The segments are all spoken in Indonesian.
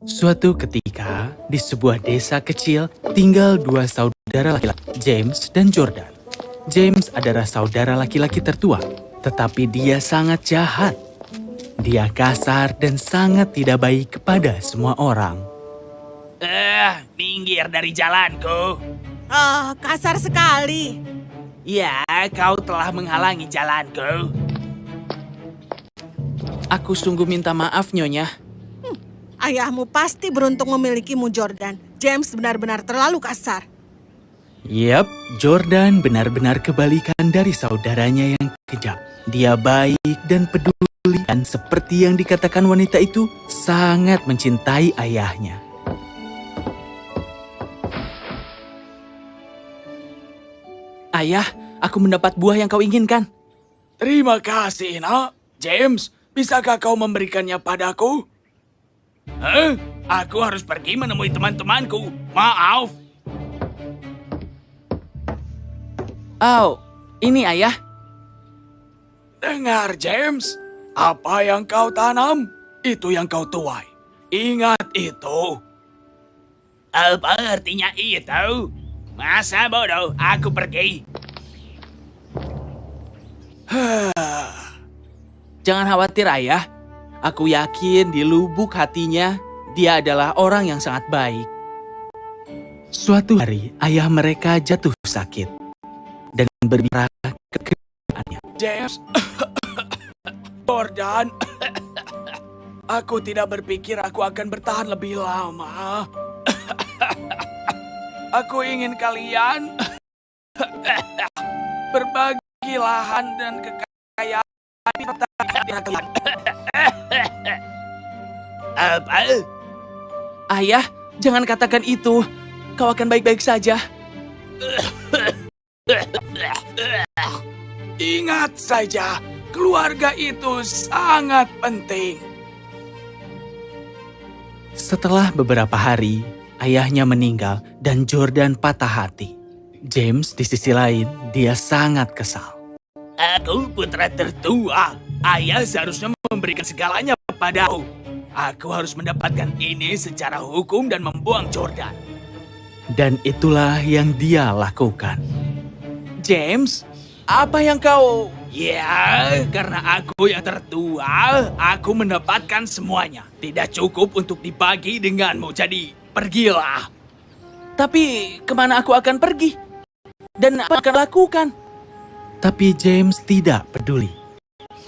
Suatu ketika, di sebuah desa kecil, tinggal dua saudara laki-laki, James dan Jordan. James adalah saudara laki-laki tertua, tetapi dia sangat jahat. Dia kasar dan sangat tidak baik kepada semua orang. Minggir dari jalanku. Oh, kasar sekali. Ya, kau telah menghalangi jalanku. Aku sungguh minta maaf, Nyonya. Ayahmu pasti beruntung memilikimu, Jordan. James benar-benar terlalu kasar. Yap, Jordan benar-benar kebalikan dari saudaranya yang kejam. Dia baik dan peduli, dan seperti yang dikatakan wanita itu, sangat mencintai ayahnya. Ayah, aku mendapat buah yang kau inginkan. Terima kasih, nak. James, bisakah kau memberikannya padaku? Aku harus pergi menemui teman-temanku. Maaf. Oh, ini ayah. Dengar, James. Apa yang kau tanam, itu yang kau tuai. Ingat itu. Apa artinya itu? Masa bodoh, aku pergi. Jangan khawatir, ayah. Aku yakin di lubuk hatinya, dia adalah orang yang sangat baik. Suatu hari, ayah mereka jatuh sakit dan berbicara ke keadaannya. James, Jordan, aku tidak berpikir aku akan bertahan lebih lama. Aku ingin kalian berbagi lahan dan kekayaan kalian. Apa? Ayah, jangan katakan itu. Kau akan baik-baik saja. Ingat saja, keluarga itu sangat penting. Setelah beberapa hari, ayahnya meninggal dan Jordan patah hati. James di sisi lain, dia sangat kesal. Aku putra tertua. Ayah seharusnya memberikan segalanya padaku. Aku harus mendapatkan ini secara hukum dan membuang Jordan. Dan itulah yang dia lakukan. James, apa yang kau... Ya, karena aku yang tertua, aku mendapatkan semuanya. Tidak cukup untuk dibagi denganmu, jadi pergilah. Tapi kemana aku akan pergi? Dan apa akan lakukan? Tapi James tidak peduli.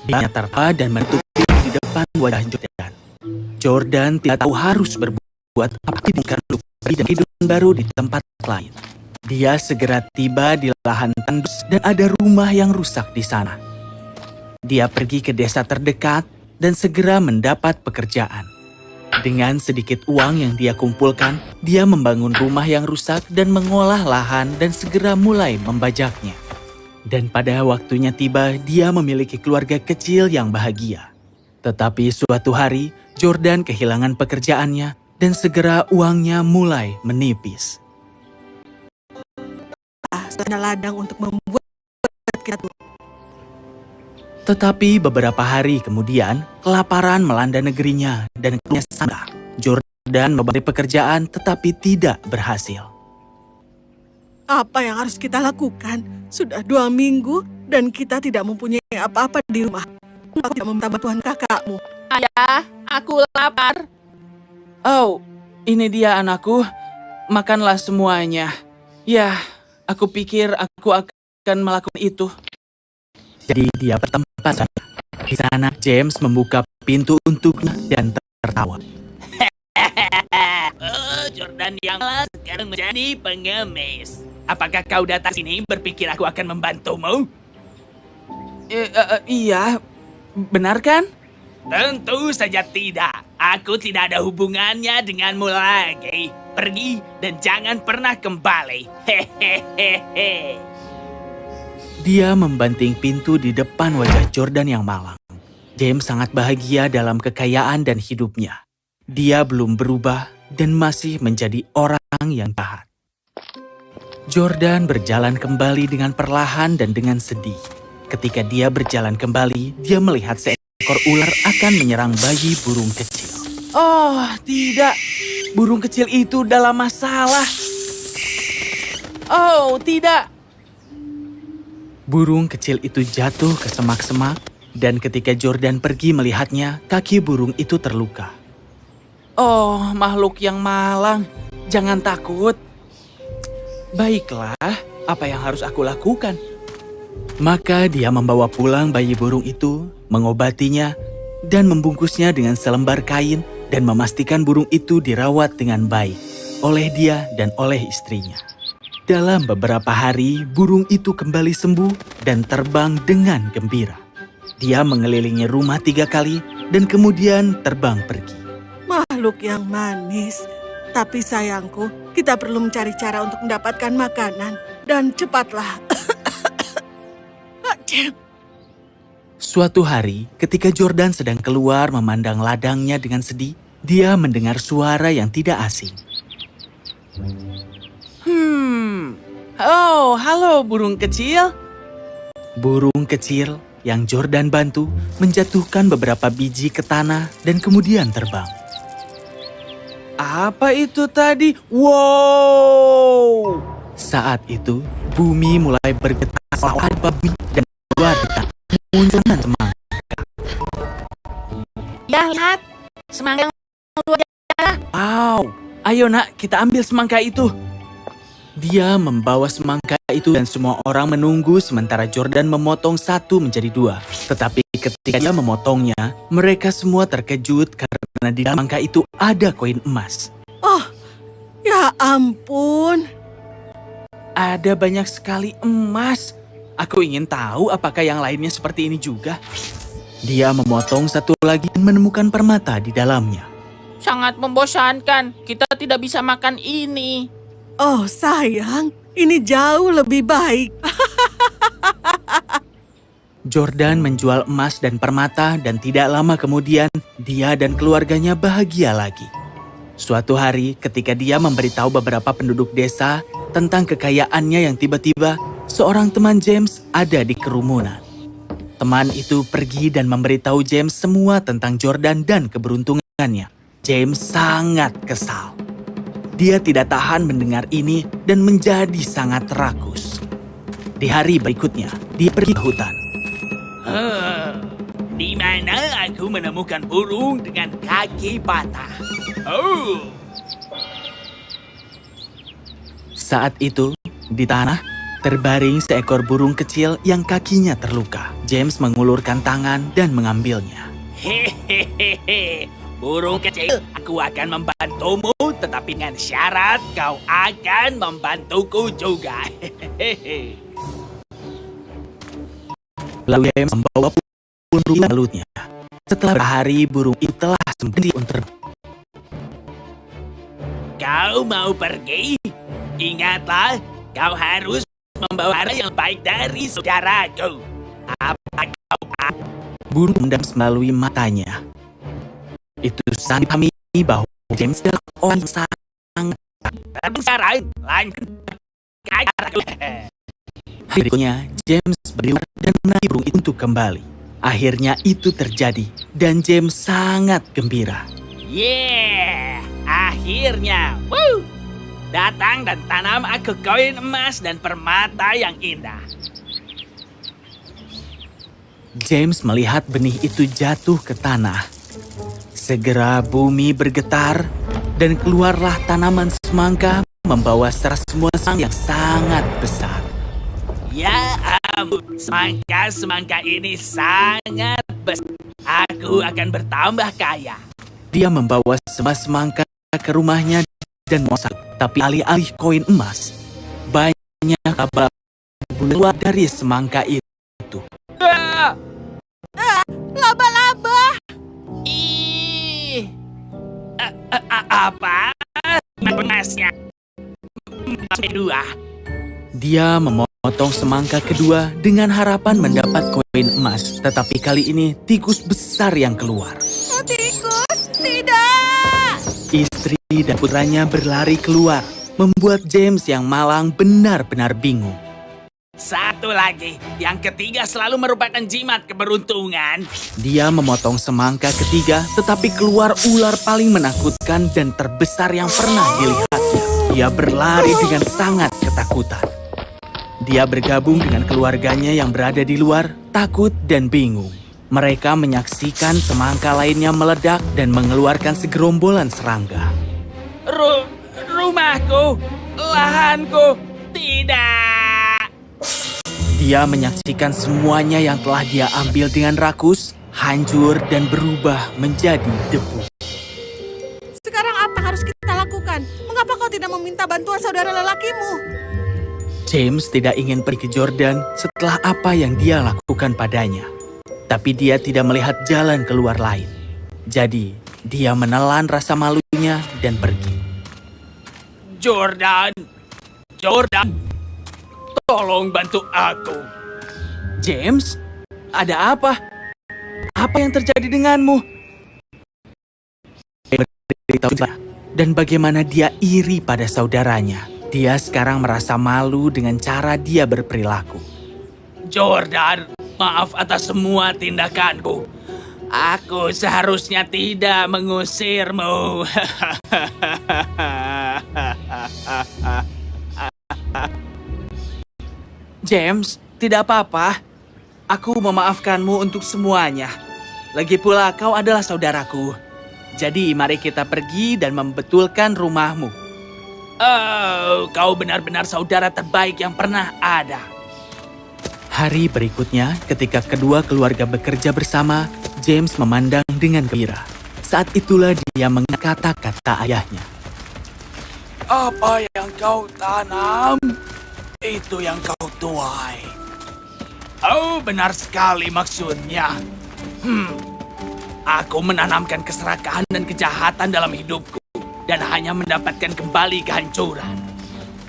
Dia tertawa dan menutupi di depan wajah Jordan. Jordan tidak tahu harus berbuat apa untuk pergi dan hidup baru di tempat lain. Dia segera tiba di lahan tandus dan ada rumah yang rusak di sana. Dia pergi ke desa terdekat dan segera mendapat pekerjaan. Dengan sedikit uang yang dia kumpulkan, dia membangun rumah yang rusak dan mengolah lahan dan segera mulai membajaknya. Dan pada waktunya tiba, dia memiliki keluarga kecil yang bahagia. Tetapi suatu hari, Jordan kehilangan pekerjaannya dan segera uangnya mulai menipis. Sudah ladang untuk membuat kita tua. Tetapi beberapa hari kemudian, kelaparan melanda negerinya dan keluarganya sangat. Jordan memberi pekerjaan tetapi tidak berhasil. Apa yang harus kita lakukan? Sudah 2 minggu dan kita tidak mempunyai apa-apa di rumah. Aku tidak meminta bantuan kakakmu. Ayah, aku lapar. Oh, ini dia anakku. Makanlah semuanya. Ya, aku pikir aku akan melakukan itu. Jadi dia bertempat sana. Di sana James membuka pintu untuknya dan tertawa. Oh, Jordan yang malas sekarang menjadi pengemis. Apakah kau datang sini berpikir aku akan membantumu? Iya, benar kan? Tentu saja tidak. Aku tidak ada hubungannya denganmu lagi. Pergi dan jangan pernah kembali. Hehehehe. Dia membanting pintu di depan wajah Jordan yang malang. James sangat bahagia dalam kekayaan dan hidupnya. Dia belum berubah dan masih menjadi orang yang jahat. Jordan berjalan kembali dengan perlahan dan dengan sedih. Ketika dia berjalan kembali, dia melihat seekor ular akan menyerang bayi burung kecil. Oh, tidak. Burung kecil itu dalam masalah. Oh, tidak. Burung kecil itu jatuh ke semak-semak, dan ketika Jordan pergi melihatnya, kaki burung itu terluka. Oh, makhluk yang malang, jangan takut. Baiklah, apa yang harus aku lakukan? Maka dia membawa pulang bayi burung itu, mengobatinya, dan membungkusnya dengan selembar kain dan memastikan burung itu dirawat dengan baik oleh dia dan oleh istrinya. Dalam beberapa hari, burung itu kembali sembuh dan terbang dengan gembira. Dia mengelilingi rumah 3 kali dan kemudian terbang pergi. Makhluk yang manis. Tapi sayangku, kita perlu mencari cara untuk mendapatkan makanan. Dan cepatlah. Suatu hari, ketika Jordan sedang keluar memandang ladangnya dengan sedih, dia mendengar suara yang tidak asing. Oh, halo burung kecil. Burung kecil yang Jordan bantu menjatuhkan beberapa biji ke tanah dan kemudian terbang. Apa itu tadi? Wow! Saat itu, bumi mulai bergetar seolah ada babi dan keluar dekat munculkan semangka. Ya, lihat. Semangka luar biasa. Wow! Ayo nak, kita ambil semangka itu. Dia membawa semangka itu dan semua orang menunggu sementara Jordan memotong satu menjadi 2. Tetapi ketika dia memotongnya, mereka semua terkejut karena di dalam semangka itu ada koin emas. Oh, ya ampun. Ada banyak sekali emas. Aku ingin tahu apakah yang lainnya seperti ini juga. Dia memotong satu lagi dan menemukan permata di dalamnya. Sangat membosankan. Kita tidak bisa makan ini. Oh sayang, ini jauh lebih baik. Jordan menjual emas dan permata dan tidak lama kemudian dia dan keluarganya bahagia lagi. Suatu hari ketika dia memberitahu beberapa penduduk desa tentang kekayaannya yang tiba-tiba seorang teman James ada di kerumunan. Teman itu pergi dan memberitahu James semua tentang Jordan dan keberuntungannya. James sangat kesal. Dia tidak tahan mendengar ini dan menjadi sangat rakus. Di hari berikutnya, dia pergi ke hutan. Di mana aku menemukan burung dengan kaki patah? Oh, Saat itu, di tanah, terbaring seekor burung kecil yang kakinya terluka. James mengulurkan tangan dan mengambilnya. hehehe. Burung kecil, aku akan membantumu, tetapi dengan syarat kau akan membantuku juga. Hehehe. Lalu James membawa burung balutnya. Setelah berhari, burung itu telah sembuh untuk terbang. Kau mau pergi? Ingatlah, kau harus membawa hara yang baik dari saudaraku. Apa kau Burung memendam melalui matanya. Itu sangat dipahami bahwa James adalah orang yang sangat. sekarang lanjut? Hari berikutnya, James berlari dan menaiki burung itu untuk kembali. Akhirnya itu terjadi, dan James sangat gembira. Yeah, akhirnya. Woo! Datang dan tanam aku koin emas dan permata yang indah. James melihat benih itu jatuh ke tanah. Segera bumi bergetar, dan keluarlah tanaman semangka membawa seras semua sang yang sangat besar. Ya ampun, semangka ini sangat besar. Aku akan bertambah kaya. Dia membawa semua semangka ke rumahnya dan masak, tapi alih-alih koin emas, banyak laba keluar dari semangka itu. Laba-laba. Ih, apa? Emasnya kedua. Dia memotong semangka kedua dengan harapan mendapat koin emas, tetapi kali ini tikus besar yang keluar. Tikus, tidak. Istri dan putranya berlari keluar, membuat James yang malang benar-benar bingung. Satu lagi, yang ketiga selalu merupakan jimat keberuntungan. Dia memotong semangka ketiga, tetapi keluar ular paling menakutkan dan terbesar yang pernah dilihatnya. Dia berlari dengan sangat ketakutan. Dia bergabung dengan keluarganya yang berada di luar, takut dan bingung. Mereka menyaksikan semangka lainnya meledak dan mengeluarkan segerombolan serangga. Rumahku, lahanku, tidak. Dia menyaksikan semuanya yang telah dia ambil dengan rakus, hancur dan berubah menjadi debu. Sekarang apa yang harus kita lakukan? Mengapa kau tidak meminta bantuan saudara lelakimu? James tidak ingin pergi ke Jordan setelah apa yang dia lakukan padanya. Tapi dia tidak melihat jalan keluar lain. Jadi, dia menelan rasa malunya dan pergi. Jordan, tolong bantu aku. James, ada apa? Apa yang terjadi denganmu? Dan bagaimana dia iri pada saudaranya. Dia sekarang merasa malu dengan cara dia berperilaku. Jordan, maaf atas semua tindakanku. Aku seharusnya tidak mengusirmu. James, tidak apa-apa. Aku memaafkanmu untuk semuanya. Lagi pula kau adalah saudaraku. Jadi mari kita pergi dan membetulkan rumahmu. Oh, kau benar-benar saudara terbaik yang pernah ada. Hari berikutnya, ketika kedua keluarga bekerja bersama, James memandang dengan gembira. Saat itulah dia mengingat kata-kata ayahnya. Apa yang kau tanam, itu yang kau tuai. Oh, benar sekali maksudnya. Aku menanamkan keserakahan dan kejahatan dalam hidupku dan hanya mendapatkan kembali kehancuran.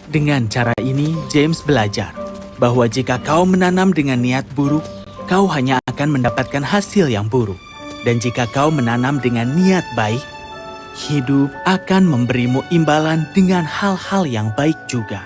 Dengan cara ini, James belajar bahwa jika kau menanam dengan niat buruk, kau hanya akan mendapatkan hasil yang buruk. Dan jika kau menanam dengan niat baik, hidup akan memberimu imbalan dengan hal-hal yang baik juga.